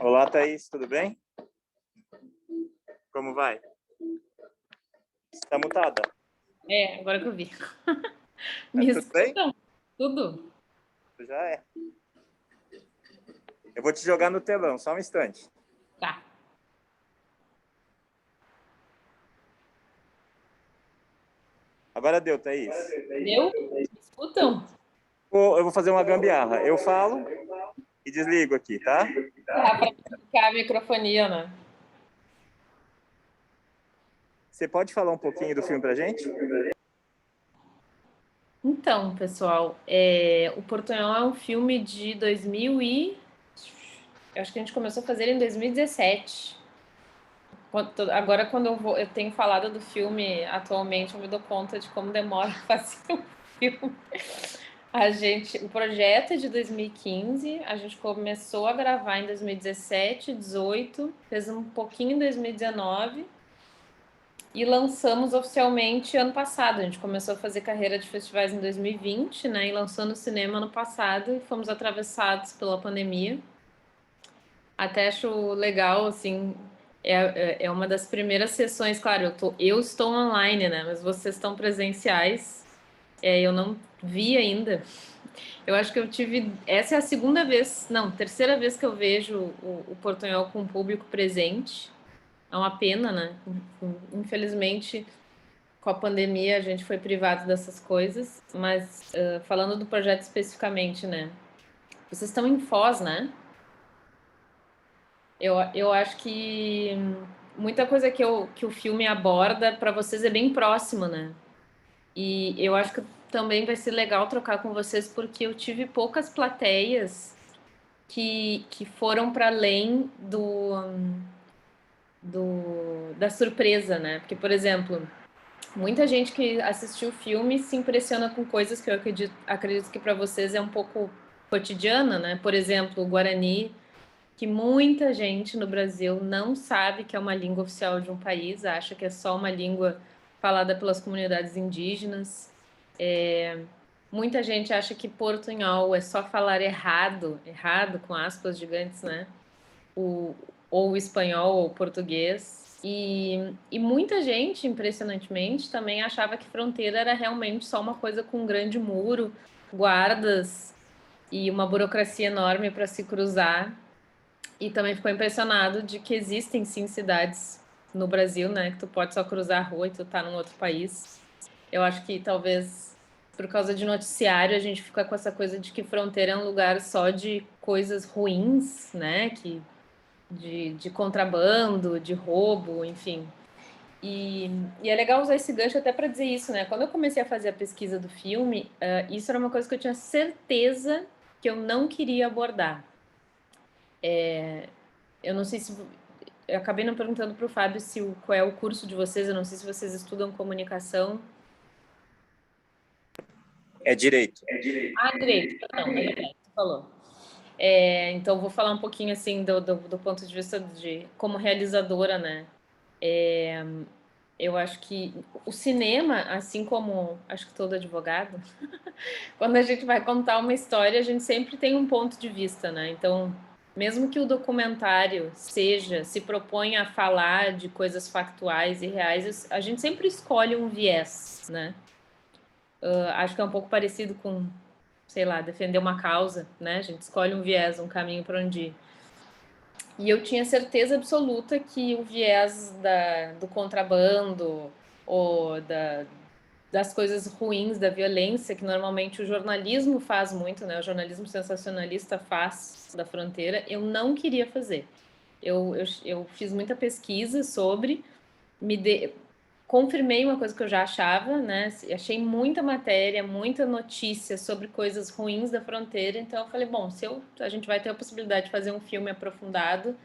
Olá, Thaís, tudo bem? Como vai? Está mutada. Agora que eu vi. Me Tudo bem? escutam? Tudo? Já é. Eu vou te jogar no telão, só um instante. Tá. Agora deu, Thaís. Deu? Me escutam? Eu vou fazer uma gambiarra. Eu falo e desligo aqui, tá? Tá, pra ficar a microfonia, né? Você pode falar um pouquinho do filme pra gente? Então, pessoal, o Portunhol é um filme de 2000 e... Eu acho que a gente começou a fazer ele em 2017. Agora, quando eu tenho falado do filme atualmente, eu me dou conta de como demora a fazer um filme. O projeto é de 2015, a gente começou a gravar em 2017, 18, fez um pouquinho em 2019 e lançamos oficialmente ano passado. A gente começou a fazer carreira de festivais em 2020, né? E lançou no cinema ano passado e fomos atravessados pela pandemia. Até acho legal, assim, é uma das primeiras sessões, claro, eu estou online, né? Mas vocês estão presenciais. Eu não vi ainda. Eu acho que eu tive. Essa é a segunda vez, não, terceira vez que eu vejo o Portunhol com o público presente. É uma pena, né? Infelizmente, com a pandemia, a gente foi privado dessas coisas. Mas, falando do projeto especificamente, né? Vocês estão em Foz, né? Eu acho que muita coisa que o filme aborda para vocês é bem próxima, né? E eu acho que também vai ser legal trocar com vocês porque eu tive poucas plateias que foram para além da surpresa, né? Porque, por exemplo, muita gente que assistiu o filme se impressiona com coisas que eu acredito que para vocês é um pouco cotidiana, né? Por exemplo, o Guarani, que muita gente no Brasil não sabe que é uma língua oficial de um país, acha que é só uma língua falada pelas comunidades indígenas. Muita gente acha que portunhol é só falar errado, errado com aspas gigantes, né? Ou o espanhol ou o português. E muita gente, impressionantemente, também achava que fronteira era realmente só uma coisa com um grande muro, guardas e uma burocracia enorme para se cruzar. E também ficou impressionado de que existem sim cidades no Brasil, né, que tu pode só cruzar a rua e tu tá num outro país. Eu acho que talvez por causa de noticiário a gente fica com essa coisa de que fronteira é um lugar só de coisas ruins, né, de contrabando, de roubo, enfim. E é legal usar esse gancho até para dizer isso, né? Quando eu comecei a fazer a pesquisa do filme, isso era uma coisa que eu tinha certeza que eu não queria abordar. Eu não sei se. Eu acabei não perguntando para o Fábio qual é o curso de vocês, eu não sei se vocês estudam comunicação. É direito. Direito. Não, é verdade, você falou. Então, vou falar um pouquinho assim do ponto de vista de como realizadora, né? Eu acho que o cinema, assim como acho que todo advogado, quando a gente vai contar uma história, a gente sempre tem um ponto de vista, né? Então, mesmo que o documentário se proponha a falar de coisas factuais e reais, a gente sempre escolhe um viés, né? Acho que é um pouco parecido com, sei lá, defender uma causa, né? A gente escolhe um viés, um caminho para onde ir. E eu tinha certeza absoluta que o viés do contrabando ou das coisas ruins, da violência, que normalmente o jornalismo faz muito, né? O jornalismo sensacionalista faz da fronteira, eu não queria fazer. Eu fiz muita pesquisa sobre, confirmei uma coisa que eu já achava, né? Achei muita matéria, muita notícia sobre coisas ruins da fronteira, então eu falei, bom, a gente vai ter a possibilidade de fazer um filme aprofundado,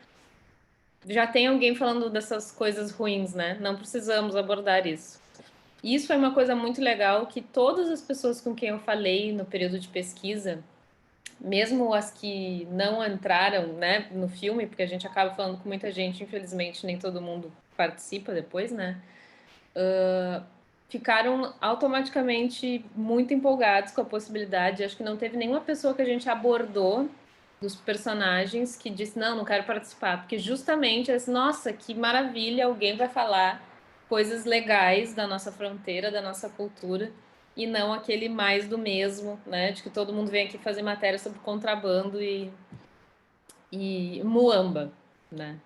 já tem alguém falando dessas coisas ruins, né? Não precisamos abordar isso. Isso foi uma coisa muito legal que todas as pessoas com quem eu falei no período de pesquisa, mesmo as que não entraram, né, no filme, porque a gente acaba falando com muita gente, infelizmente nem todo mundo participa depois, né? Ficaram automaticamente muito empolgados com a possibilidade. Acho que não teve nenhuma pessoa que a gente abordou dos personagens que disse, não quero participar, porque justamente, nossa, que maravilha, alguém vai falar coisas legais da nossa fronteira, da nossa cultura, e não aquele mais do mesmo, né, de que todo mundo vem aqui fazer matéria sobre contrabando e muamba, né.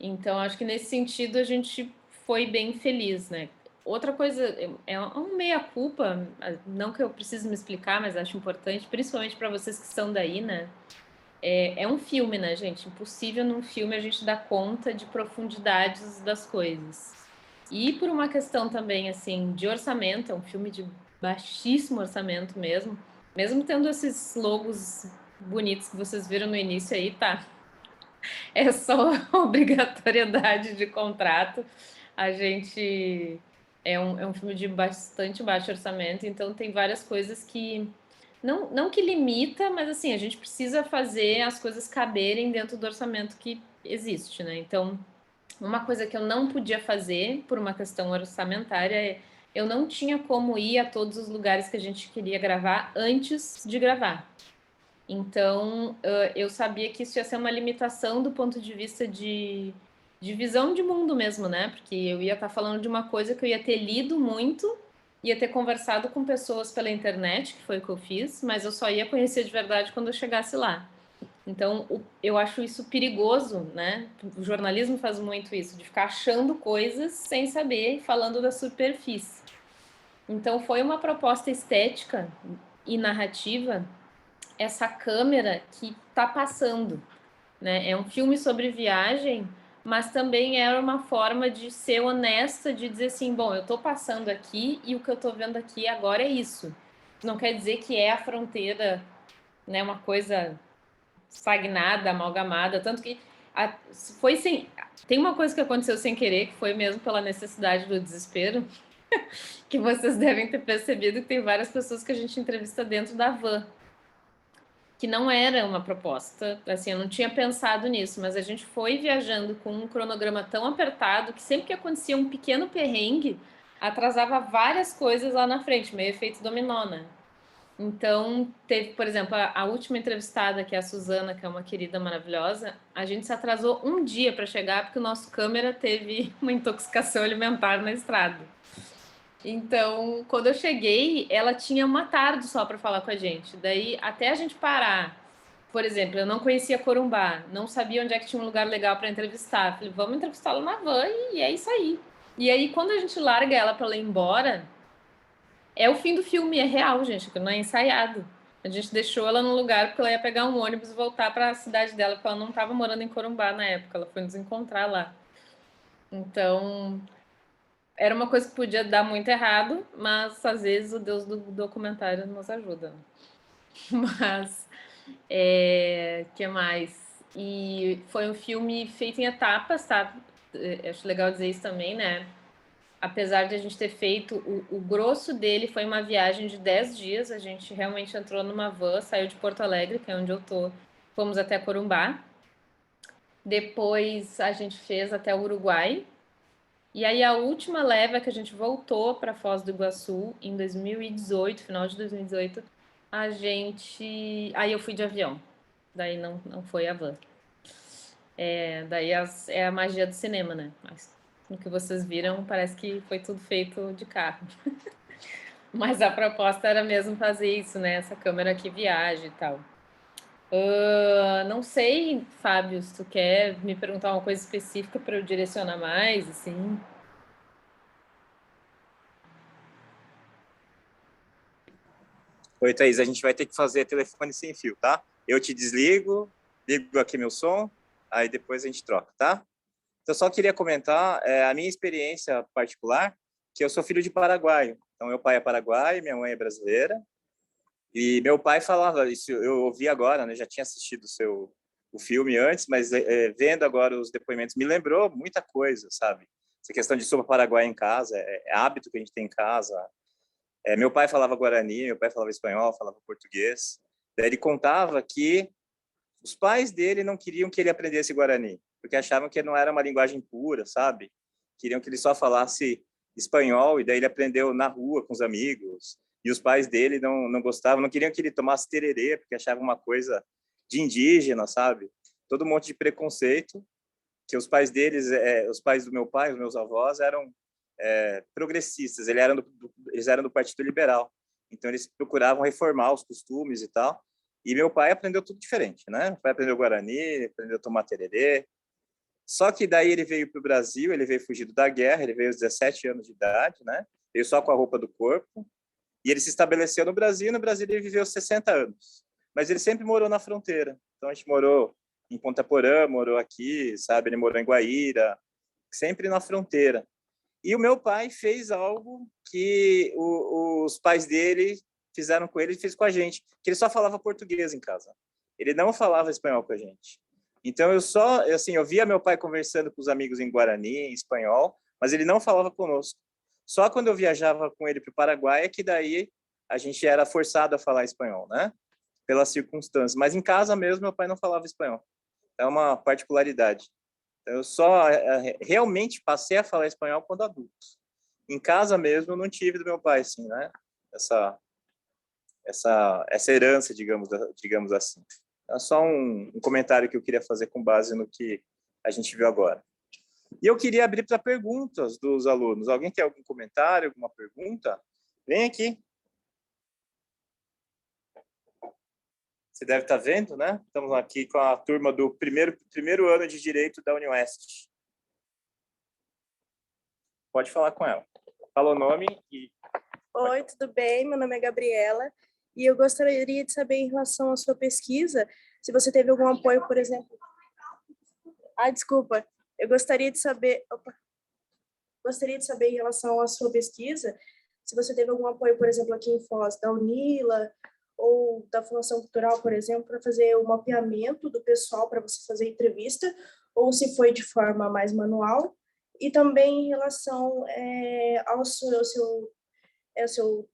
Então, acho que nesse sentido a gente foi bem feliz, né. Outra coisa, é um meia-culpa, não que eu precise me explicar, mas acho importante, principalmente para vocês que são daí, né, é um filme, né, gente? Impossível num filme a gente dar conta de profundidades das coisas. E por uma questão também, assim, de orçamento, é um filme de baixíssimo orçamento mesmo tendo esses logos bonitos que vocês viram no início aí, tá? É só obrigatoriedade de contrato. A gente é um filme de bastante baixo orçamento, então tem várias coisas que não que limita, mas assim, a gente precisa fazer as coisas caberem dentro do orçamento que existe, né? Então, uma coisa que eu não podia fazer por uma questão orçamentária é eu não tinha como ir a todos os lugares que a gente queria gravar antes de gravar. Então, eu sabia que isso ia ser uma limitação do ponto de vista de visão de mundo mesmo, né? Porque eu ia estar falando de uma coisa que eu ia ter lido muito, ia ter conversado com pessoas pela internet, que foi o que eu fiz, mas eu só ia conhecer de verdade quando eu chegasse lá. Então, eu acho isso perigoso, né? O jornalismo faz muito isso, de ficar achando coisas sem saber, falando da superfície. Então, foi uma proposta estética e narrativa essa câmera que está passando, né? É um filme sobre viagem, mas também era uma forma de ser honesta, de dizer assim, bom, eu estou passando aqui e o que eu estou vendo aqui agora é isso. Não quer dizer que é a fronteira, né? Uma coisa estagnada, amalgamada, tanto que foi sem. Tem uma coisa que aconteceu sem querer, que foi mesmo pela necessidade do desespero, que vocês devem ter percebido que tem várias pessoas que a gente entrevista dentro da van, que não era uma proposta, assim, eu não tinha pensado nisso, mas a gente foi viajando com um cronograma tão apertado que sempre que acontecia um pequeno perrengue, atrasava várias coisas lá na frente, meio efeito dominó, né? Então, teve, por exemplo, a última entrevistada, que é a Suzana, que é uma querida maravilhosa, a gente se atrasou um dia para chegar porque o nosso câmera teve uma intoxicação alimentar na estrada. Então, quando eu cheguei, ela tinha uma tarde só para falar com a gente. Daí, até a gente parar, por exemplo, eu não conhecia Corumbá, não sabia onde é que tinha um lugar legal para entrevistar. Falei, vamos entrevistá-la na van e é isso aí. E aí, quando a gente larga ela para ela ir embora, é o fim do filme, é real, gente, que não é ensaiado. A gente deixou ela num lugar porque ela ia pegar um ônibus e voltar para a cidade dela, porque ela não estava morando em Corumbá na época, ela foi nos encontrar lá. Então, era uma coisa que podia dar muito errado, mas às vezes o Deus do documentário nos ajuda. Mas, que mais? E foi um filme feito em etapas, tá? Acho legal dizer isso também, né? Apesar de a gente ter feito, o grosso dele foi uma viagem de 10 dias, a gente realmente entrou numa van, saiu de Porto Alegre, que é onde eu tô, fomos até Corumbá. Depois a gente fez até o Uruguai, e aí a última leva que a gente voltou para Foz do Iguaçu em 2018, final de 2018, a gente, aí eu fui de avião. Daí não foi a van. Daí é a magia do cinema, né? Mas no que vocês viram, parece que foi tudo feito de carro. Mas a proposta era mesmo fazer isso, né? Essa câmera que viaja e tal. Não sei, Fábio, se tu quer me perguntar uma coisa específica para eu direcionar mais, assim. Oi, Thaís, a gente vai ter que fazer telefone sem fio, tá? Eu te desligo, ligo aqui meu som, aí depois a gente troca, tá? Então, só queria comentar a minha experiência particular, que eu sou filho de paraguaio. Então, meu pai é paraguaio, minha mãe é brasileira. E meu pai falava isso, eu ouvi agora, né? Já tinha assistido o filme antes, mas vendo agora os depoimentos, me lembrou muita coisa, sabe? Essa questão de sopa paraguaia em casa, é hábito que a gente tem em casa. Meu pai falava guarani, meu pai falava espanhol, falava português. Daí ele contava que os pais dele não queriam que ele aprendesse guarani, porque achavam que não era uma linguagem pura, sabe? Queriam que ele só falasse espanhol, e daí ele aprendeu na rua com os amigos. E os pais dele não gostavam, não queriam que ele tomasse tererê, porque achavam uma coisa de indígena, sabe? Todo um monte de preconceito, que os pais deles, os pais do meu pai, os meus avós, eram progressistas, eles eram do Partido Liberal. Então, eles procuravam reformar os costumes e tal. E meu pai aprendeu tudo diferente, né? Meu pai aprendeu Guarani, aprendeu a tomar tererê. Só que daí ele veio para o Brasil, ele veio fugido da guerra, ele veio aos 17 anos de idade, né? Veio só com a roupa do corpo. E ele se estabeleceu no Brasil, e no Brasil ele viveu 60 anos. Mas ele sempre morou na fronteira. Então, a gente morou em Ponta Porã, morou aqui, sabe? Ele morou em Guaíra, sempre na fronteira. E o meu pai fez algo que os pais dele fizeram com ele e fez com a gente, que ele só falava português em casa. Ele não falava espanhol com a gente. Então, eu via meu pai conversando com os amigos em Guarani, em espanhol, mas ele não falava conosco. Só quando eu viajava com ele para o Paraguai é que daí a gente era forçado a falar espanhol, né? Pelas circunstâncias. Mas em casa mesmo, meu pai não falava espanhol. É uma particularidade. Eu só realmente passei a falar espanhol quando adulto. Em casa mesmo, eu não tive do meu pai, assim, né? Essa herança, digamos assim. É só um comentário que eu queria fazer com base no que a gente viu agora. E eu queria abrir para perguntas dos alunos. Alguém tem algum comentário, alguma pergunta? Vem aqui. Você deve estar vendo, né? Estamos aqui com a turma do primeiro ano de Direito da Unioeste. Pode falar com ela. Fala o nome e... Oi, tudo bem? Meu nome é Gabriela e eu gostaria de saber em relação à sua pesquisa, se você teve algum apoio, por exemplo... desculpa. Eu gostaria de saber... Gostaria de saber em relação à sua pesquisa, se você teve algum apoio, por exemplo, aqui em Foz, da UNILA ou da Fundação Cultural, por exemplo, para fazer o mapeamento do pessoal para você fazer entrevista, ou se foi de forma mais manual, e também em relação ao seu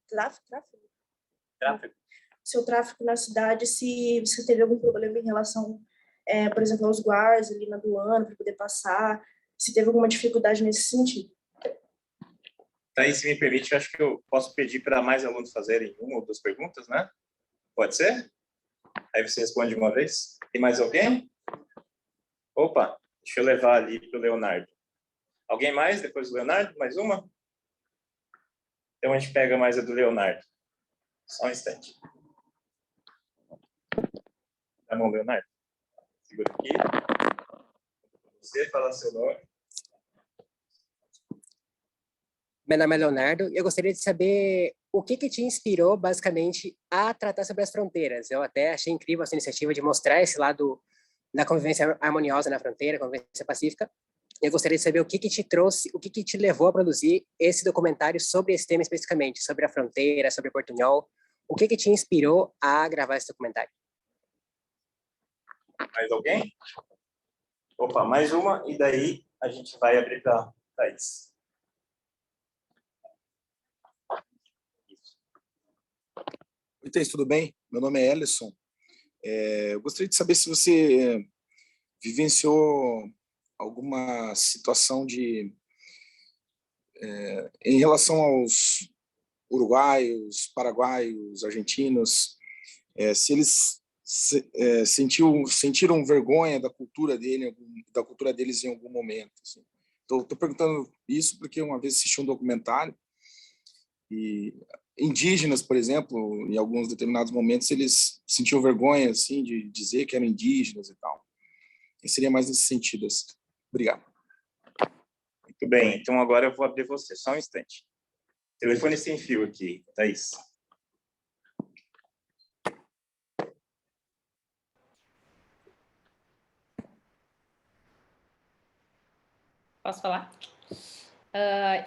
tráfego? Tráfego. Seu tráfego na cidade, se você teve algum problema em relação, por exemplo, aos guardas ali na aduana, para poder passar, se teve alguma dificuldade nesse sentido. Thaís, se me permite, eu acho que eu posso pedir para mais alunos fazerem uma ou duas perguntas, né? Pode ser? Aí você responde uma vez. Tem mais alguém? Opa, deixa eu levar ali para o Leonardo. Alguém mais depois do Leonardo? Mais uma? Então a gente pega mais a do Leonardo. Só um instante. Tá bom, Leonardo? Segura aqui. Você fala seu nome. Meu nome é Leonardo e eu gostaria de saber o que te inspirou, basicamente, a tratar sobre as fronteiras. Eu até achei incrível essa iniciativa de mostrar esse lado da convivência harmoniosa na fronteira, convivência pacífica. Eu gostaria de saber o que te trouxe, o que te levou a produzir esse documentário sobre esse tema especificamente, sobre a fronteira, sobre Portunhol. O que te inspirou a gravar esse documentário? Mais alguém? Opa, mais uma, e daí a gente vai abrir para a Thaís. Oi, Thaís, tudo bem? Meu nome é Ellison. Eu gostaria de saber se você vivenciou alguma situação em relação aos uruguaios, paraguaios, argentinos, se eles sentiram vergonha da cultura deles em algum momento. Assim. Estou perguntando isso porque uma vez assisti um documentário e indígenas, por exemplo, em alguns determinados momentos, eles sentiam vergonha assim, de dizer que eram indígenas e tal. E seria mais nesse sentido. Assim. Obrigado. Muito bem, então agora eu vou abrir você, só um instante. Telefone sem fio aqui, Thaís. Posso falar?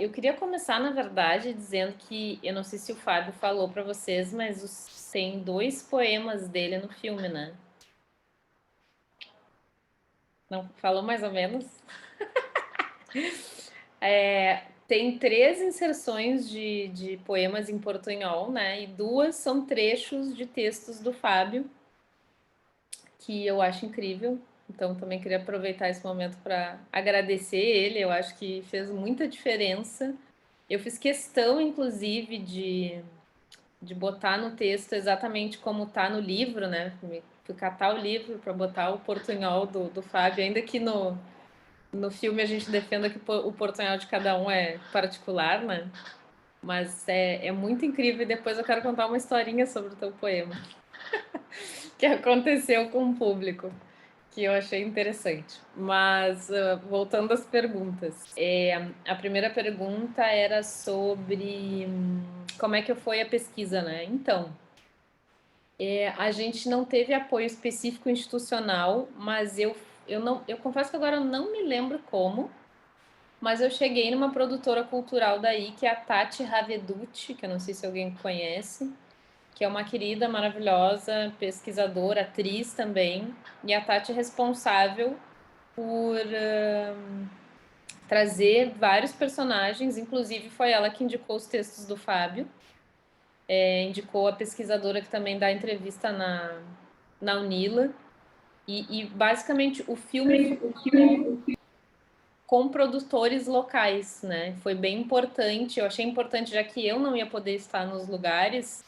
Eu queria começar, na verdade, dizendo que, eu não sei se o Fábio falou para vocês, mas tem 2 poemas dele no filme, né? Não, falou mais ou menos? Tem 3 inserções de poemas em portunhol, né? E 2 são trechos de textos do Fábio, que eu acho incrível. Então, também queria aproveitar esse momento para agradecer ele. Eu acho que fez muita diferença. Eu fiz questão, inclusive, de botar no texto exatamente como está no livro, né? Fui catar o livro para botar o portunhol do Fábio, ainda que no filme a gente defenda que o portunhol de cada um é particular, né? Mas é muito incrível, e depois eu quero contar uma historinha sobre o teu poema que aconteceu com o público, que eu achei interessante. Mas, voltando às perguntas. A primeira pergunta era sobre como é que foi a pesquisa, né? Então, a gente não teve apoio específico institucional, mas eu confesso que agora eu não me lembro como, mas eu cheguei numa produtora cultural daí, que é a Tati Raveduti, que eu não sei se alguém conhece, que é uma querida, maravilhosa, pesquisadora, atriz também, e a Tati é responsável por trazer vários personagens, inclusive foi ela que indicou os textos do Fábio, indicou a pesquisadora que também dá entrevista na Unila, e basicamente o filme com produtores locais, né? Foi bem importante, eu achei importante, já que eu não ia poder estar nos lugares,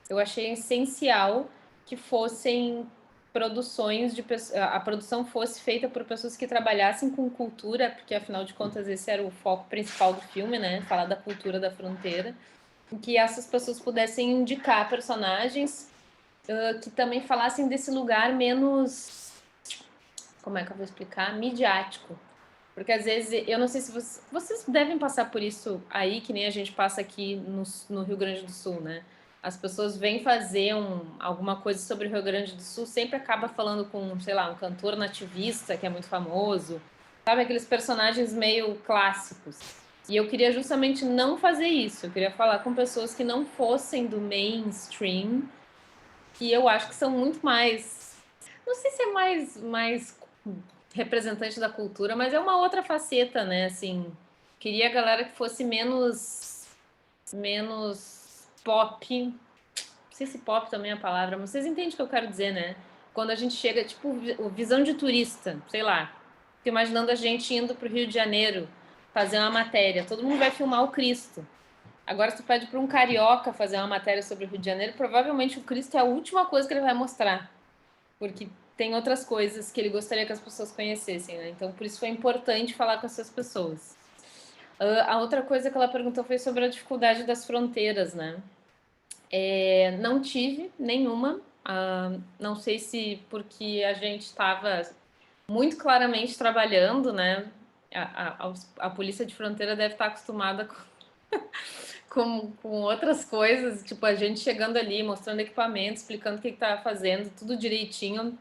eu achei essencial que fossem produções a produção fosse feita por pessoas que trabalhassem com cultura, porque afinal de contas esse era o foco principal do filme, né? Falar da cultura da fronteira, e que essas pessoas pudessem indicar personagens que também falassem desse lugar menos, como é que eu vou explicar, midiático. Porque às vezes, eu não sei se vocês devem passar por isso aí, que nem a gente passa aqui no Rio Grande do Sul, né? As pessoas vêm fazer alguma coisa sobre o Rio Grande do Sul, sempre acaba falando com, sei lá, um cantor nativista que é muito famoso, sabe? Aqueles personagens meio clássicos. E eu queria justamente não fazer isso, eu queria falar com pessoas que não fossem do mainstream, que eu acho que são muito mais, não sei se é mais representante da cultura, mas é uma outra faceta, né? Assim, queria a galera que fosse menos pop. Não sei se pop também é a palavra, mas vocês entendem o que eu quero dizer, né? Quando a gente chega, tipo, visão de turista, sei lá. Fico imaginando a gente indo para o Rio de Janeiro fazer uma matéria. Todo mundo vai filmar o Cristo. Agora, se tu pede para um carioca fazer uma matéria sobre o Rio de Janeiro, provavelmente o Cristo é a última coisa que ele vai mostrar. Porque tem outras coisas que ele gostaria que as pessoas conhecessem, né? Então, por isso foi importante falar com essas pessoas. A outra coisa que ela perguntou foi sobre a dificuldade das fronteiras, né? Não tive nenhuma. Não sei se porque a gente estava muito claramente trabalhando, né? A polícia de fronteira deve estar acostumada com outras coisas, tipo a gente chegando ali, mostrando equipamento, explicando o que estava fazendo, tudo direitinho.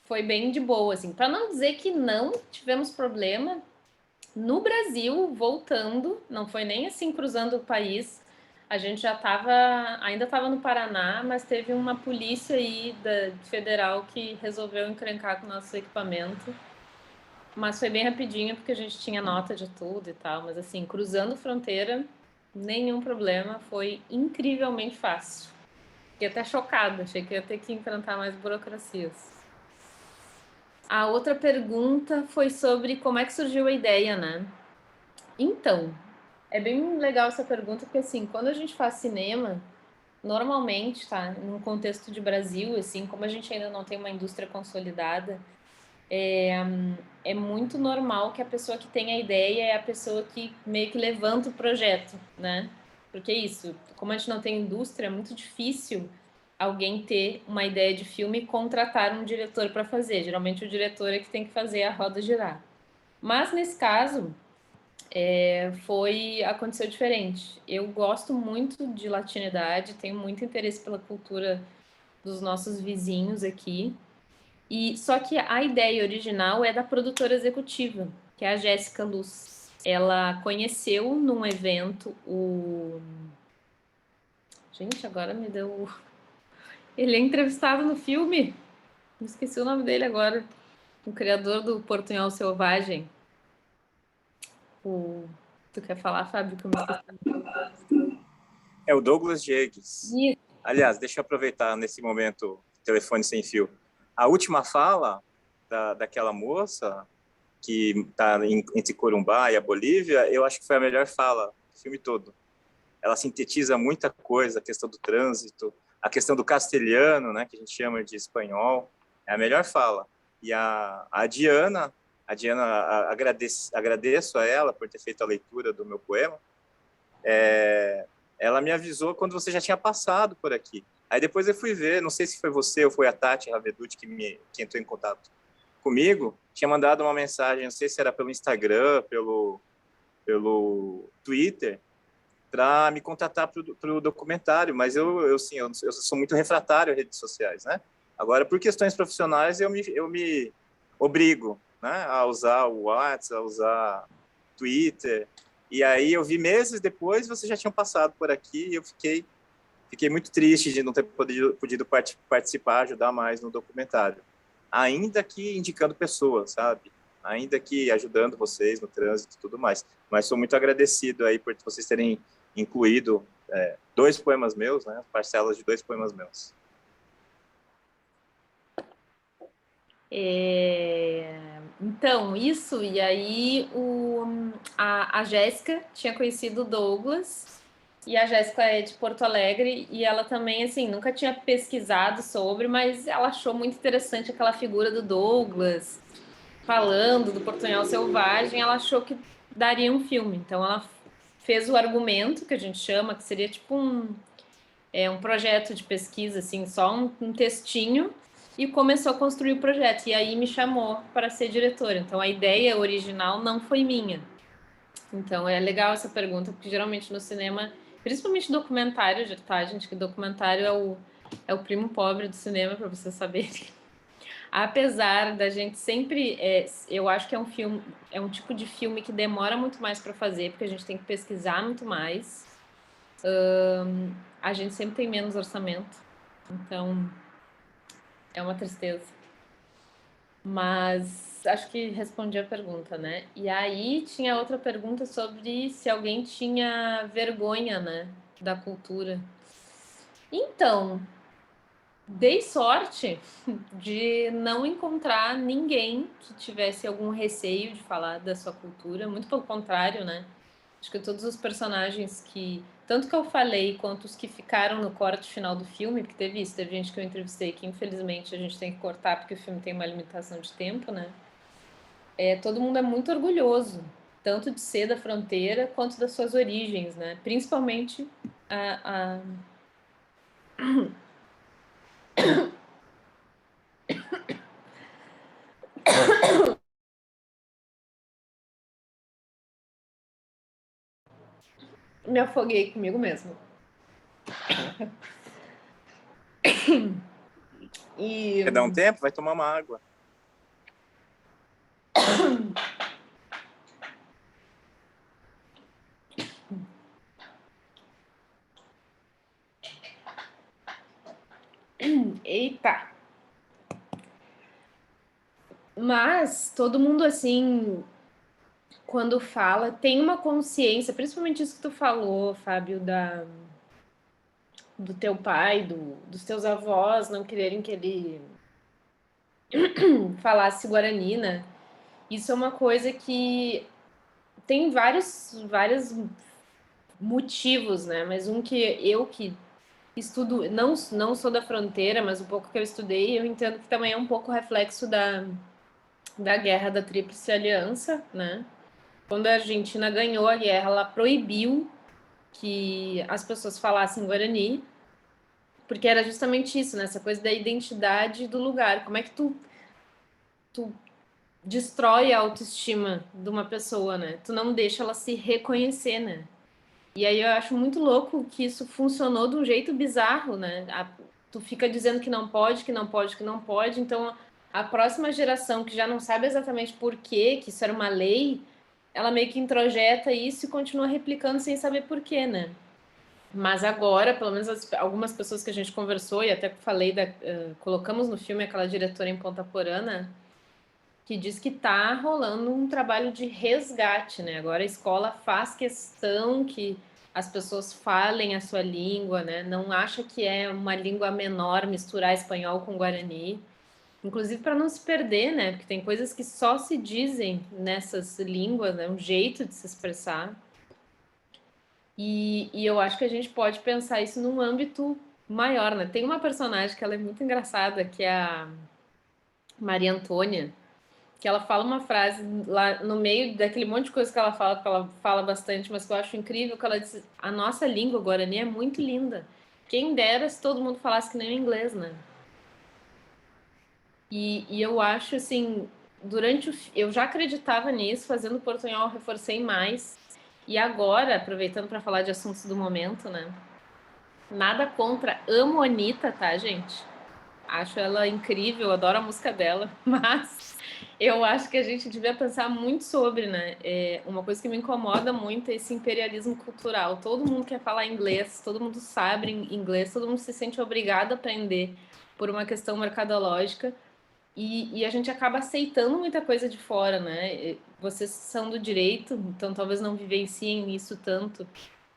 Foi bem de boa, assim. Para não dizer que não tivemos problema, no Brasil, voltando, não foi nem assim cruzando o país, a gente ainda estava no Paraná, mas teve uma polícia aí federal que resolveu encrencar com o nosso equipamento. Mas foi bem rapidinho, porque a gente tinha nota de tudo e tal. Mas assim, cruzando fronteira, nenhum problema, foi incrivelmente fácil. Fiquei até chocada, achei que ia ter que enfrentar mais burocracias. A outra pergunta foi sobre como é que surgiu a ideia, né? Então, é bem legal essa pergunta, porque assim, quando a gente faz cinema, normalmente, tá? Num contexto de Brasil, assim, como a gente ainda não tem uma indústria consolidada, é muito normal que a pessoa que tem a ideia é a pessoa que meio que levanta o projeto, né? Porque é isso, como a gente não tem indústria, é muito difícil alguém ter uma ideia de filme e contratar um diretor para fazer. Geralmente o diretor é que tem que fazer a roda girar. Mas nesse caso, aconteceu diferente. Eu gosto muito de latinidade, tenho muito interesse pela cultura dos nossos vizinhos aqui. Só que a ideia original é da produtora executiva, que é a Jéssica Luz. Ela conheceu num evento Gente, agora me deu... Ele é entrevistado no filme. Me esqueci o nome dele agora. O criador do Portunhol Selvagem. Tu quer falar, Fábio? Que eu me esqueci. É o Douglas Diegues. Isso. Aliás, deixa eu aproveitar nesse momento, telefone sem fio. A última fala daquela moça que está entre Corumbá e a Bolívia, eu acho que foi a melhor fala do filme todo. ela sintetiza muita coisa, a questão do trânsito, a questão do castelhano, né, que a gente chama de espanhol, é a melhor fala. E a Diana, agradeço a ela por ter feito a leitura do meu poema. Ela me avisou quando você já tinha passado por aqui. Aí depois eu fui ver, não sei se foi você ou foi a Tati Raveduti que entrou em contato comigo, tinha mandado uma mensagem, não sei se era pelo Instagram, pelo Twitter, para me contatar para o documentário, mas eu sou muito refratário às redes sociais, né? Agora, por questões profissionais, eu me obrigo, né, a usar o WhatsApp, a usar Twitter, e aí eu vi meses depois, vocês já tinham passado por aqui, e eu fiquei muito triste de não ter podido participar, ajudar mais no documentário. Ainda que indicando pessoas, sabe? Ainda que ajudando vocês no trânsito e tudo mais. Mas sou muito agradecido aí por vocês terem incluído 2 poemas meus, né? Parcelas de 2 poemas meus. Então, isso, e aí a Jéssica tinha conhecido o Douglas, e a Jéssica é de Porto Alegre, e ela também, assim, nunca tinha pesquisado sobre, mas ela achou muito interessante aquela figura do Douglas, falando do Portunhol Selvagem, ela achou que daria um filme. Então, ela fez o argumento, que a gente chama, que seria tipo um projeto de pesquisa, assim, só um textinho, e começou a construir o projeto. E aí me chamou para ser diretora. Então, a ideia original não foi minha. Então, é legal essa pergunta, porque geralmente no cinema, principalmente documentário, tá, gente? Que documentário é o primo pobre do cinema, para vocês saberem. Apesar da gente sempre... eu acho que é um filme, é um tipo de filme que demora muito mais para fazer, porque a gente tem que pesquisar muito mais. A gente sempre tem menos orçamento. Então, é uma tristeza. Mas acho que respondi a pergunta, né? E aí tinha outra pergunta sobre se alguém tinha vergonha, né, da cultura. Então, dei sorte de não encontrar ninguém que tivesse algum receio de falar da sua cultura. Muito pelo contrário, né? Acho que todos os personagens que... Tanto que eu falei, quanto os que ficaram no corte final do filme, porque teve isso, teve gente que eu entrevistei que infelizmente a gente tem que cortar porque o filme tem uma limitação de tempo, né? Todo mundo é muito orgulhoso, tanto de ser da fronteira quanto das suas origens, né? Principalmente a... Me afoguei comigo mesmo. Quer dar um tempo? Vai tomar uma água. Eita! Mas todo mundo, assim, quando fala, tem uma consciência, principalmente isso que tu falou, Fábio, do teu pai, dos teus avós não quererem que ele falasse Guarani, né? Isso é uma coisa que tem vários motivos, né? Mas um que estudo, não sou da fronteira, mas um pouco que eu estudei, eu entendo que também é um pouco reflexo da guerra da Tríplice Aliança, né? Quando a Argentina ganhou a guerra, ela proibiu que as pessoas falassem Guarani, porque era justamente isso, né? Essa coisa da identidade do lugar. Como é que tu destrói a autoestima de uma pessoa, né? Tu não deixa ela se reconhecer, né? E aí eu acho muito louco que isso funcionou de um jeito bizarro, né? Tu fica dizendo que não pode, que não pode, que não pode, então a próxima geração que já não sabe exatamente por quê, que isso era uma lei, ela meio que introjeta isso e continua replicando sem saber por quê, né? Mas agora, pelo menos algumas pessoas que a gente conversou e até falei, colocamos no filme aquela diretora em Ponta Porã, né, que diz que tá rolando um trabalho de resgate, né? Agora a escola faz questão que as pessoas falem a sua língua, né? Não acha que é uma língua menor misturar espanhol com guarani. Inclusive para não se perder, né? Porque tem coisas que só se dizem nessas línguas, né? Um jeito de se expressar. E eu acho que a gente pode pensar isso num âmbito maior, né? Tem uma personagem que ela é muito engraçada, que é a Maria Antônia, que ela fala uma frase lá no meio daquele monte de coisa que ela fala bastante, mas que eu acho incrível, que ela diz, a nossa língua guarani é muito linda. Quem dera se todo mundo falasse que nem o inglês, né? E eu acho, assim, eu já acreditava nisso, fazendo o Portunhol eu reforcei mais. E agora, aproveitando para falar de assuntos do momento, né? Nada contra, amo a Anitta, tá, gente? Acho ela incrível, adoro a música dela, mas eu acho que a gente devia pensar muito sobre, né? Uma coisa que me incomoda muito é esse imperialismo cultural. Todo mundo quer falar inglês, todo mundo sabe inglês, todo mundo se sente obrigado a aprender por uma questão mercadológica e a gente acaba aceitando muita coisa de fora, né? Vocês são do direito, então talvez não vivenciem isso tanto,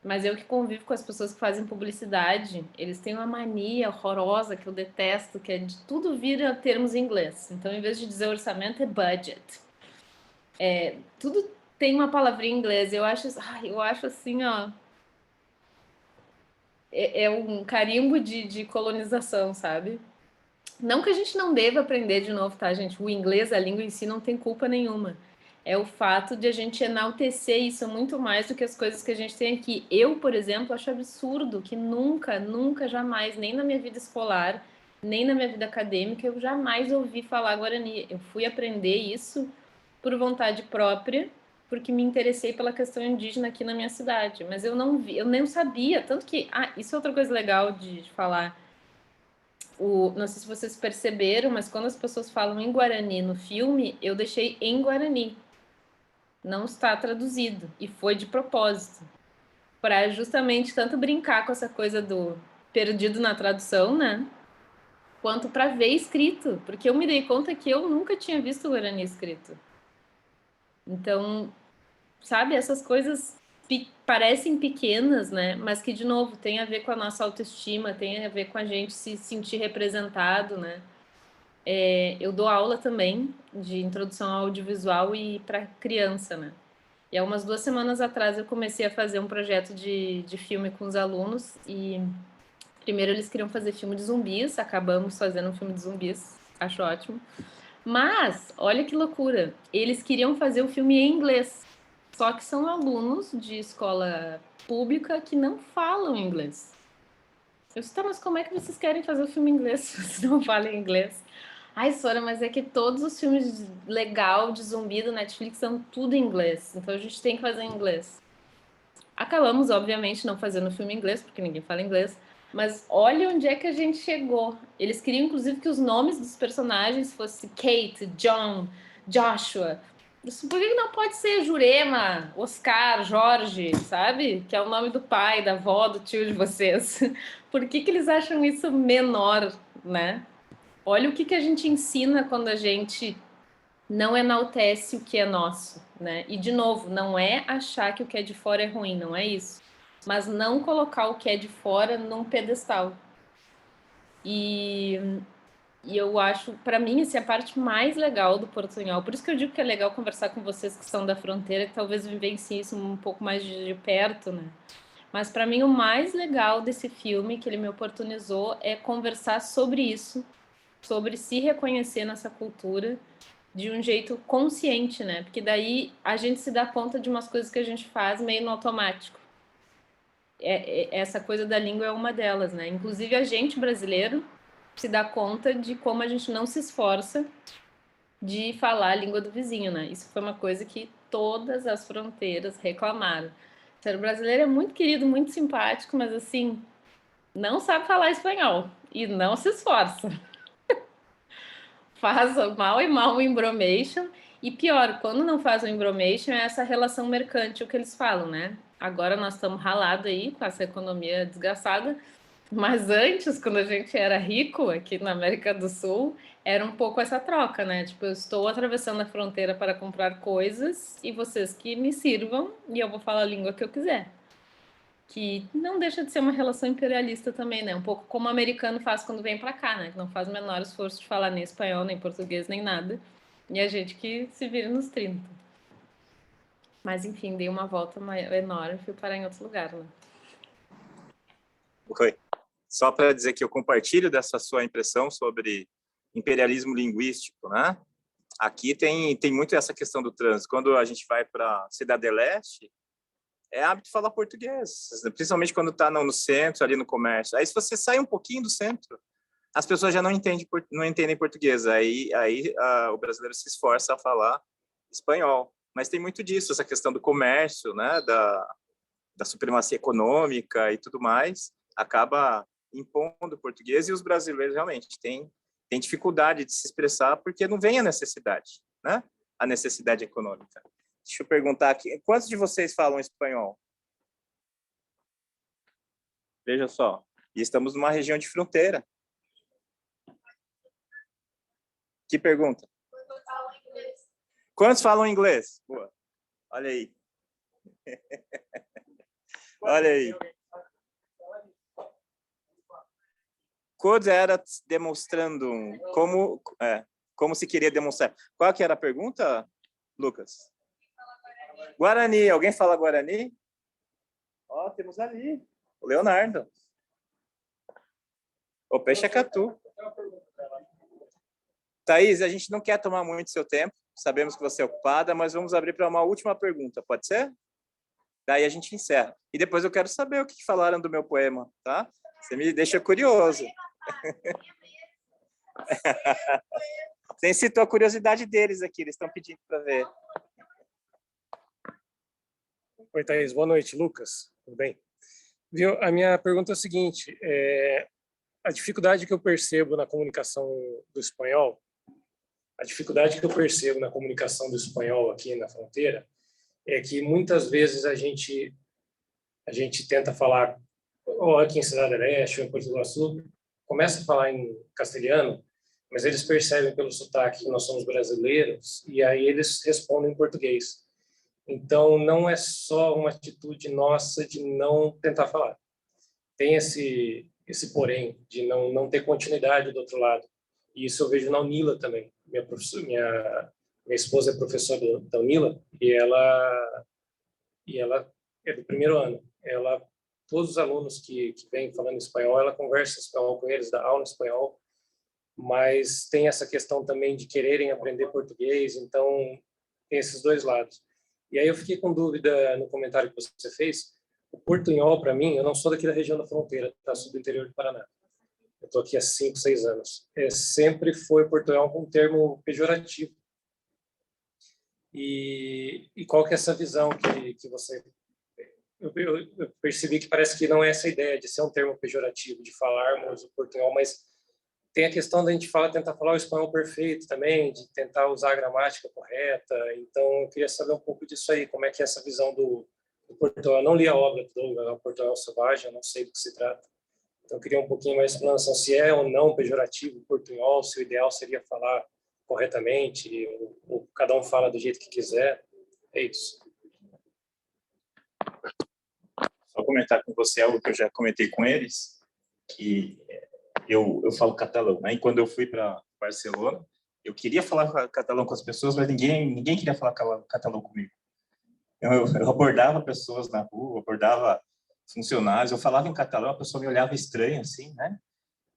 mas eu que convivo com as pessoas que fazem publicidade, eles têm uma mania horrorosa que eu detesto, que é de tudo vira termos em inglês. Então, em vez de dizer orçamento, é budget. Tudo tem uma palavrinha em inglês. Eu acho assim, ó. É um carimbo de colonização, sabe? Não que a gente não deva aprender de novo, tá, gente? O inglês, a língua em si, não tem culpa nenhuma. É o fato de a gente enaltecer isso muito mais do que as coisas que a gente tem aqui. Eu, por exemplo, acho absurdo que nunca, nunca, jamais, nem na minha vida escolar, nem na minha vida acadêmica, eu jamais ouvi falar Guarani. Eu fui aprender isso por vontade própria, porque me interessei pela questão indígena aqui na minha cidade. Mas eu não vi, eu nem sabia. Tanto que, isso é outra coisa legal de falar. Não sei se vocês perceberam, mas quando as pessoas falam em Guarani no filme, eu deixei em Guarani. Não está traduzido. E foi de propósito. Para justamente tanto brincar com essa coisa do perdido na tradução, né? Quanto para ver escrito. Porque eu me dei conta que eu nunca tinha visto o Guarani escrito. Então, sabe, essas coisas parecem pequenas, né? Mas que, de novo, tem a ver com a nossa autoestima, tem a ver com a gente se sentir representado, né? Eu dou aula também de introdução ao audiovisual e para criança, né? E há umas 2 semanas atrás eu comecei a fazer um projeto de filme com os alunos e primeiro eles queriam fazer filme de zumbis, acabamos fazendo um filme de zumbis, acho ótimo. Mas, olha que loucura, eles queriam fazer o filme em inglês, só que são alunos de escola pública que não falam inglês. Eu disse, tá, mas como é que vocês querem fazer o filme em inglês se vocês não falam inglês? Ai, Sora, mas é que todos os filmes legal de zumbi do Netflix são tudo em inglês, então a gente tem que fazer em inglês. Acabamos, obviamente, não fazendo o filme em inglês, porque ninguém fala inglês, mas olha onde é que a gente chegou. Eles queriam, inclusive, que os nomes dos personagens fossem Kate, John, Joshua. Por que não pode ser Jurema, Oscar, Jorge, sabe? Que é o nome do pai, da avó, do tio de vocês. Por que eles acham isso menor, né? Olha o que a gente ensina quando a gente não enaltece o que é nosso, né? E, de novo, não é achar que o que é de fora é ruim, não é isso. Mas não colocar o que é de fora num pedestal. E eu acho, para mim, essa é a parte mais legal do Portunhol. Por isso que eu digo que é legal conversar com vocês que são da fronteira, que talvez vivenciem isso um pouco mais de perto, né? Mas para mim o mais legal desse filme que ele me oportunizou é conversar sobre isso, sobre se reconhecer nessa cultura de um jeito consciente, né? Porque daí a gente se dá conta de umas coisas que a gente faz meio no automático. Essa coisa da língua é uma delas, né? Inclusive a gente brasileiro se dá conta de como a gente não se esforça de falar a língua do vizinho, né? Isso foi uma coisa que todas as fronteiras reclamaram. O ser brasileiro é muito querido, muito simpático, mas assim, não sabe falar espanhol e não se esforça. Faz mal e mal o embromation. E pior, quando não faz o embromation, é essa relação mercantil que eles falam, né? Agora nós estamos ralados aí com essa economia desgraçada, mas antes, quando a gente era rico aqui na América do Sul, era um pouco essa troca, né? Tipo, eu estou atravessando a fronteira para comprar coisas e vocês que me sirvam e eu vou falar a língua que eu quiser. Que não deixa de ser uma relação imperialista também, né? Um pouco como o americano faz quando vem para cá, né? Que não faz o menor esforço de falar nem espanhol, nem português, nem nada. E a gente que se vira nos 30. Mas, enfim, dei uma volta enorme e fui parar em outro lugar, né? Oi. Só para dizer que eu compartilho dessa sua impressão sobre imperialismo linguístico, né? Aqui tem muito essa questão do trânsito. Quando a gente vai para Cidade do Leste, é hábito falar português, principalmente quando está no centro, ali no comércio. Aí, se você sai um pouquinho do centro, as pessoas já não entendem português. Aí o brasileiro se esforça a falar espanhol. Mas tem muito disso, essa questão do comércio, né, da supremacia econômica e tudo mais, acaba impondo o português, e os brasileiros realmente têm dificuldade de se expressar porque não vem a necessidade, né? A necessidade econômica. Deixa eu perguntar aqui, quantos de vocês falam espanhol? Veja só, e estamos numa região de fronteira. Que pergunta? Quantos falam inglês? Boa. Olha aí. Olha aí. Could era demonstrando como se queria demonstrar. Qual que era a pergunta, Lucas? Guarani. Alguém fala Guarani? Ó, temos ali. O Leonardo. O Peixe é Catu. Thaís, a gente não quer tomar muito seu tempo. Sabemos que você é ocupada, mas vamos abrir para uma última pergunta. Pode ser? Daí a gente encerra. E depois eu quero saber o que falaram do meu poema, tá? Você me deixa curioso. Você citou a curiosidade deles aqui, eles estão pedindo para ver. Oi, Thaís. Boa noite, Lucas. Tudo bem? Viu? A minha pergunta é o seguinte, a dificuldade que eu percebo na comunicação do espanhol, aqui na fronteira, é que muitas vezes a gente tenta falar, ou aqui em Cidade do Leste, ou em Porto Iguaçu, começa a falar em castelhano, mas eles percebem pelo sotaque que nós somos brasileiros, e aí eles respondem em português. Então, não é só uma atitude nossa de não tentar falar. Tem esse porém, de não ter continuidade do outro lado. E isso eu vejo na Unila também. Minha esposa é professora da Unila, e ela é do primeiro ano. Todos os alunos que vêm falando espanhol, ela conversa espanhol com eles, dá aula em espanhol, mas tem essa questão também de quererem aprender português, então tem esses dois lados. E aí eu fiquei com dúvida no comentário que você fez. O portunhol, para mim, eu não sou daqui da região da fronteira, tá? Sou do interior do Paraná. Eu estou aqui há 5, 6 anos. Sempre foi portunhol com um termo pejorativo. E qual que é essa visão que você... Eu percebi que parece que não é essa ideia de ser um termo pejorativo, de falarmos o portunhol, mas tem a questão da gente tentar falar o espanhol perfeito também, de tentar usar a gramática correta. Então, eu queria saber um pouco disso aí, como é que é essa visão do portunhol. Eu não li a obra do Douglas, o Portunhol Selvagem, eu não sei do que se trata. Então, eu queria um pouquinho mais de explanação, se é ou não pejorativo o portunhol, se o ideal seria falar corretamente, ou cada um fala do jeito que quiser. É isso. Só comentar com você algo que eu já comentei com eles, que eu falo catalão, né? E quando eu fui para Barcelona, eu queria falar catalão com as pessoas, mas ninguém queria falar catalão comigo. Eu abordava pessoas na rua, abordava funcionários, eu falava em catalão, a pessoa me olhava estranho, assim, né?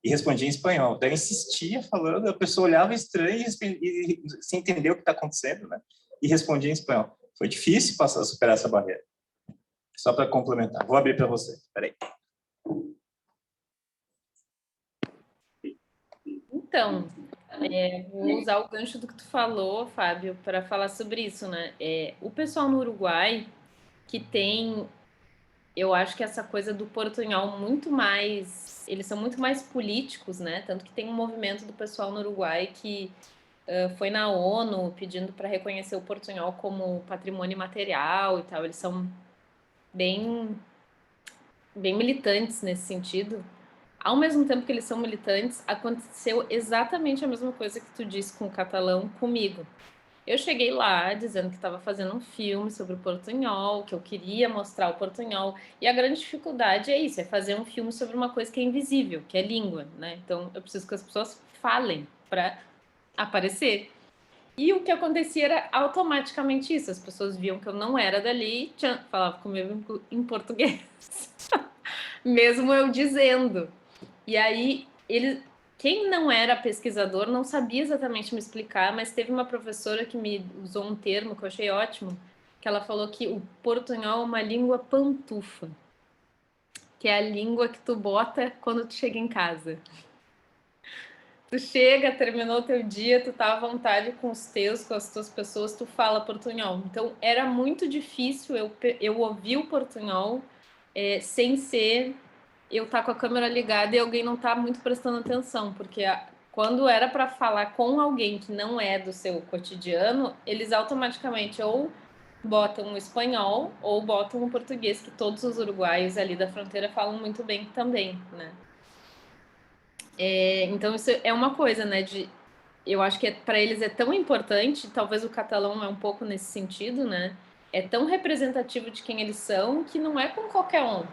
E respondia em espanhol. Daí eu insistia falando, a pessoa olhava estranho e sem entender o que está acontecendo, né? E respondia em espanhol. Foi difícil superar essa barreira. Só para complementar. Vou abrir para você. Espera aí. Então, vou usar o gancho do que tu falou, Fábio, para falar sobre isso, né? O pessoal no Uruguai que tem, eu acho que essa coisa do portunhol muito mais, eles são muito mais políticos, né? Tanto que tem um movimento do pessoal no Uruguai que foi na ONU pedindo para reconhecer o portunhol como patrimônio material e tal. Eles são bem militantes nesse sentido. Ao mesmo tempo que eles são militantes, aconteceu exatamente a mesma coisa que tu disse com o catalão comigo. Eu cheguei lá dizendo que estava fazendo um filme sobre o portunhol, que eu queria mostrar o portunhol, e a grande dificuldade é isso, é fazer um filme sobre uma coisa que é invisível, que é língua, né? Então eu preciso que as pessoas falem para aparecer. E o que acontecia era automaticamente isso. As pessoas viam que eu não era dali e falavam comigo em português. Mesmo eu dizendo. E aí, quem não era pesquisador não sabia exatamente me explicar, mas teve uma professora que me usou um termo que eu achei ótimo, que ela falou que o portunhol é uma língua pantufa, que é a língua que tu bota quando tu chega em casa. Tu chega, terminou o teu dia, tu tá à vontade com com as tuas pessoas, tu fala portunhol. Então, era muito difícil eu ouvir o portunhol sem ser eu tá com a câmera ligada e alguém não tá muito prestando atenção, porque quando era para falar com alguém que não é do seu cotidiano, eles automaticamente ou botam o espanhol ou botam o português, que todos os uruguaios ali da fronteira falam muito bem também, né? Então isso é uma coisa, né? Eu acho que para eles é tão importante, talvez o catalão é um pouco nesse sentido, né? É tão representativo de quem eles são que não é com qualquer um.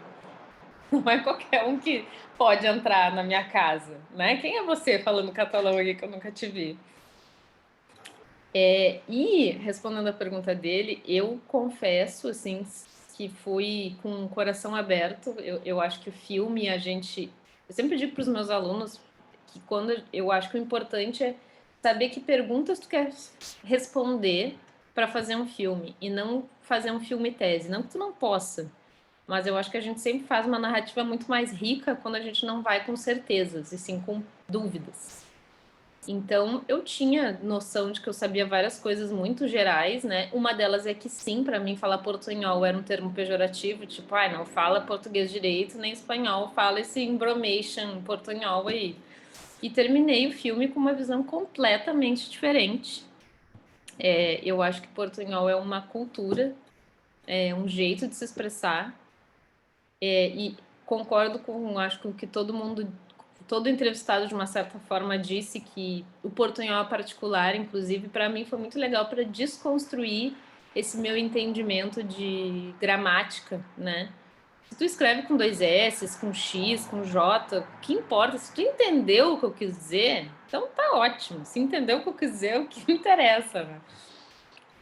Não é qualquer um que pode entrar na minha casa, né? Quem é você falando catalão aqui que eu nunca te vi? E, respondendo a pergunta dele, eu confesso, assim, que fui com o coração aberto. Eu acho que o filme, Eu sempre digo para os meus alunos que eu acho que o importante é saber que perguntas tu quer responder para fazer um filme, e não fazer um filme tese. Não que tu não possa, mas eu acho que a gente sempre faz uma narrativa muito mais rica quando a gente não vai com certezas, e sim com dúvidas. Então, eu tinha noção de que eu sabia várias coisas muito gerais, né? Uma delas é que sim, para mim falar portunhol era um termo pejorativo, tipo, não fala português direito, nem espanhol, fala esse embromation portunhol aí. E terminei o filme com uma visão completamente diferente. Eu acho que portunhol é uma cultura, é um jeito de se expressar, e concordo acho que o que todo entrevistado de uma certa forma disse, que o portunhol particular, inclusive, para mim foi muito legal para desconstruir esse meu entendimento de gramática, né? Se tu escreve com 2 S, com X, com J, o que importa? Se tu entendeu o que eu quis dizer, então tá ótimo. Se entendeu o que eu quis dizer, é o que interessa, né?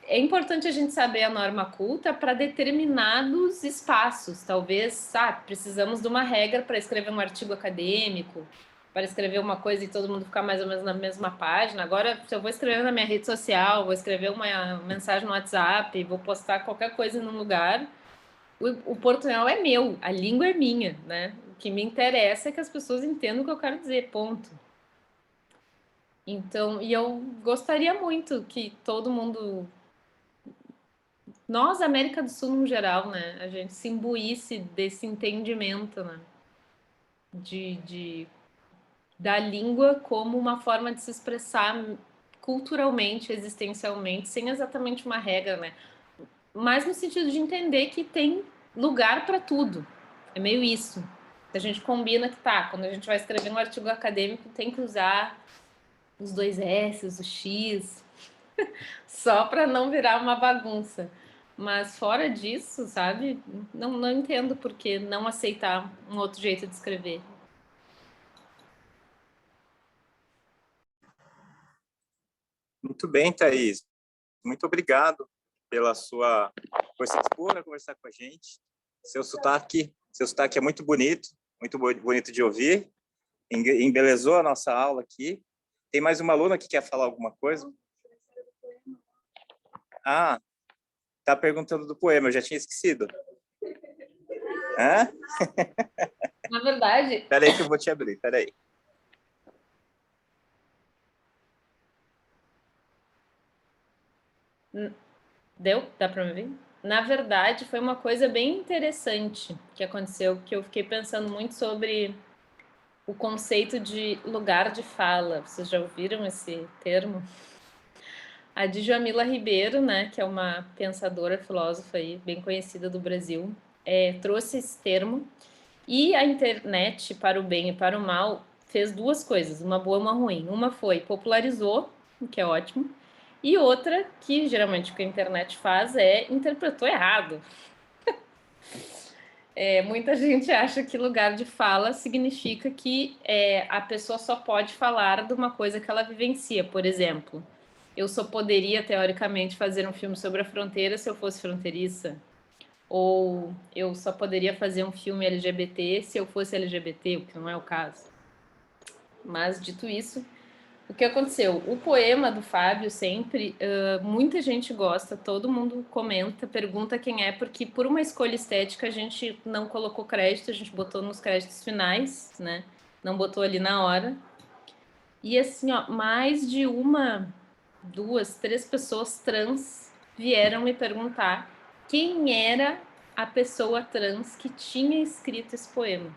É importante a gente saber a norma culta para determinados espaços. Talvez, precisamos de uma regra para escrever um artigo acadêmico, para escrever uma coisa e todo mundo ficar mais ou menos na mesma página. Agora, se eu vou escrever na minha rede social, vou escrever uma mensagem no WhatsApp, vou postar qualquer coisa num lugar, o portunhol é meu, a língua é minha, né? O que me interessa é que as pessoas entendam o que eu quero dizer, ponto. Então, e eu gostaria muito que todo mundo, nós, América do Sul no geral, né, a gente se imbuísse desse entendimento, né, da língua como uma forma de se expressar culturalmente, existencialmente, sem exatamente uma regra, né, mas no sentido de entender que tem lugar para tudo. É meio isso. A gente combina que quando a gente vai escrever um artigo acadêmico, tem que usar os 2 S, o X, só para não virar uma bagunça. Mas fora disso, sabe? Não entendo por que não aceitar um outro jeito de escrever. Muito bem, Thaís. Muito obrigado por se dispor a conversar com a gente. Seu sotaque é muito bonito de ouvir. Embelezou a nossa aula aqui. Tem mais uma aluna que quer falar alguma coisa? Tá perguntando do poema, eu já tinha esquecido. Hã? Na verdade... Espera aí que eu vou te abrir, espera aí. Deu? Dá para me ver? Na verdade, foi uma coisa bem interessante que aconteceu, que eu fiquei pensando muito sobre o conceito de lugar de fala. Vocês já ouviram esse termo? A Djamila Ribeiro, né, que é uma pensadora, filósofa aí, bem conhecida do Brasil, trouxe esse termo, e a internet, para o bem e para o mal, fez 2 coisas, uma boa e uma ruim. Uma foi, popularizou, o que é ótimo, e outra, que geralmente o que a internet faz interpretou errado. Muita gente acha que lugar de fala significa que a pessoa só pode falar de uma coisa que ela vivencia, por exemplo. eu só poderia, teoricamente, fazer um filme sobre a fronteira se eu fosse fronteiriça. Ou eu só poderia fazer um filme LGBT se eu fosse LGBT, o que não é o caso. Mas, dito isso, o que aconteceu? O poema do Fábio sempre, muita gente gosta, todo mundo comenta, pergunta quem é, porque por uma escolha estética a gente não colocou crédito, a gente botou nos créditos finais, né? Não botou ali na hora. E assim, ó, mais de uma, duas, três pessoas trans vieram me perguntar quem era a pessoa trans que tinha escrito esse poema.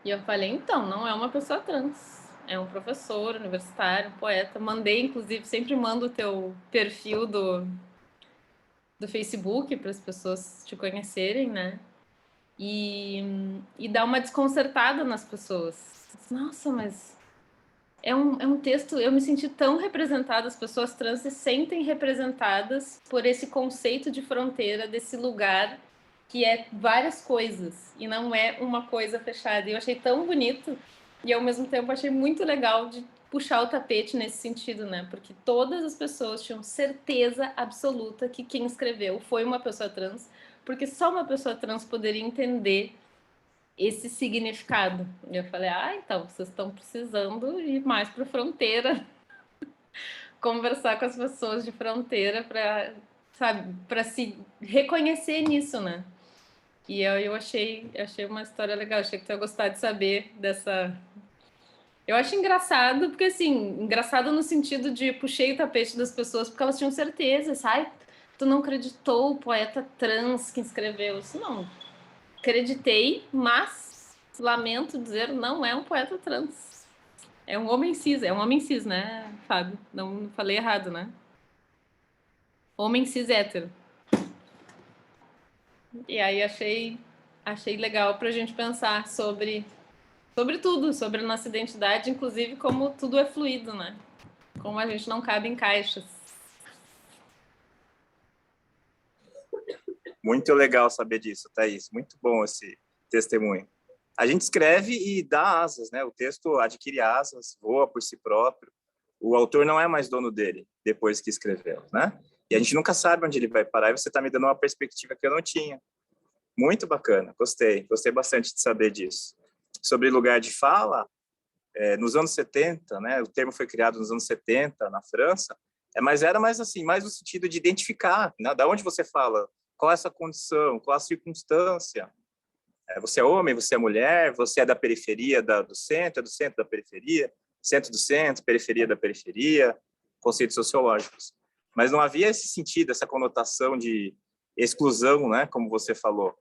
E eu falei, então, não é uma pessoa trans, é um professor universitário, um poeta. Mandei, inclusive, sempre mando o teu perfil do Facebook para as pessoas te conhecerem, né? E dar uma desconcertada nas pessoas. Nossa, mas é um texto, eu me senti tão representada, as pessoas trans se sentem representadas por esse conceito de fronteira, desse lugar que é várias coisas e não é uma coisa fechada. E eu achei tão bonito e ao mesmo tempo achei muito legal de puxar o tapete nesse sentido, né? Porque todas as pessoas tinham certeza absoluta que quem escreveu foi uma pessoa trans, porque só uma pessoa trans poderia entender esse significado. E eu falei, então vocês estão precisando ir mais para a fronteira, conversar com as pessoas de fronteira para, sabe, para se reconhecer nisso, né? E eu achei uma história legal, achei que tu ia gostar de saber dessa. Eu acho engraçado, porque assim, engraçado no sentido de puxei o tapete das pessoas porque elas tinham certeza, sabe? Tu não acreditou o poeta trans que escreveu isso? Não, acreditei, mas lamento dizer, não é um poeta trans. É um homem cis, né, Fábio? Não falei errado, né? Homem cis hétero. E aí achei legal pra gente pensar sobre tudo, sobre a nossa identidade, inclusive como tudo é fluido, né? Como a gente não cabe em caixas. Muito legal saber disso, Thaís. Muito bom esse testemunho. A gente escreve e dá asas, né? O texto adquire asas, voa por si próprio. O autor não é mais dono dele depois que escreveu, né? E a gente nunca sabe onde ele vai parar. E você está me dando uma perspectiva que eu não tinha. Muito bacana, gostei bastante de saber disso. Sobre lugar de fala, nos anos 70, né? O termo foi criado nos anos 70 na França, mas era mais assim, mais no sentido de identificar, né? Da onde você fala, qual é essa condição, qual a circunstância. Você é homem, você é mulher, você é da periferia do centro, é do centro da periferia, centro do centro, periferia da periferia, conceitos sociológicos. Mas não havia esse sentido, essa conotação de exclusão, né? Como você falou.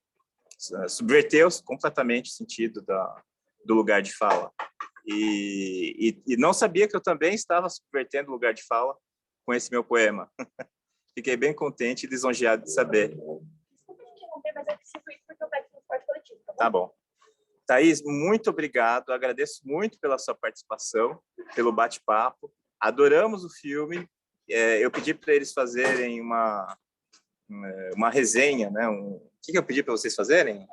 Subverteu completamente o sentido do lugar de fala. E não sabia que eu também estava subvertendo o lugar de fala com esse meu poema. Fiquei bem contente e lisonjeado de saber. Desculpa te interromper, mas é preciso ir porque eu pego transporte coletivo, tá bom? Tá bom. Thaís, muito obrigado. Agradeço muito pela sua participação, pelo bate-papo. Adoramos o filme. Eu pedi para eles fazerem uma resenha, né? O que eu pedi para vocês fazerem?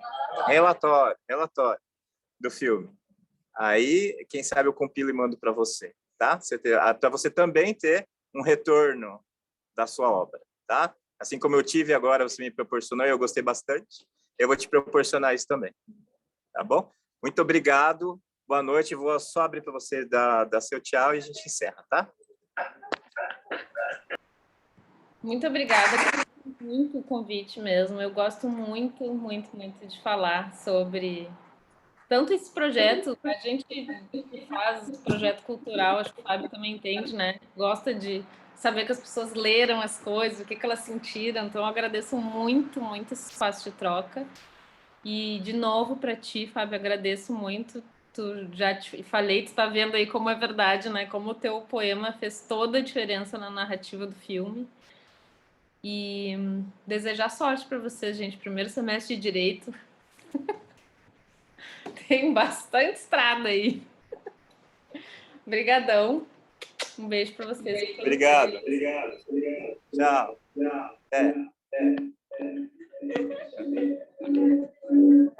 Relatório do filme. Aí, quem sabe eu compilo e mando para você, tá? Para você também ter um retorno da sua obra, tá? Assim como eu tive agora, você me proporcionou e eu gostei bastante, eu vou te proporcionar isso também, tá bom? Muito obrigado, boa noite, vou só abrir para você dar seu tchau e a gente encerra, tá? Muito obrigada, muito o convite mesmo. Eu gosto muito, muito, muito de falar sobre tanto esse projeto, a gente que faz projeto cultural, acho que o Fábio também entende, né? Gosta de saber que as pessoas leram as coisas, o que elas sentiram. Então, eu agradeço muito, muito esse espaço de troca. E, de novo, para ti, Fábio, agradeço muito. Tu já te falei, tu está vendo aí como é verdade, né? Como o teu poema fez toda a diferença na narrativa do filme. E desejar sorte para vocês, gente. Primeiro semestre de Direito. Tem bastante estrada aí. Obrigadão. Um beijo para vocês. Obrigado. Tchau.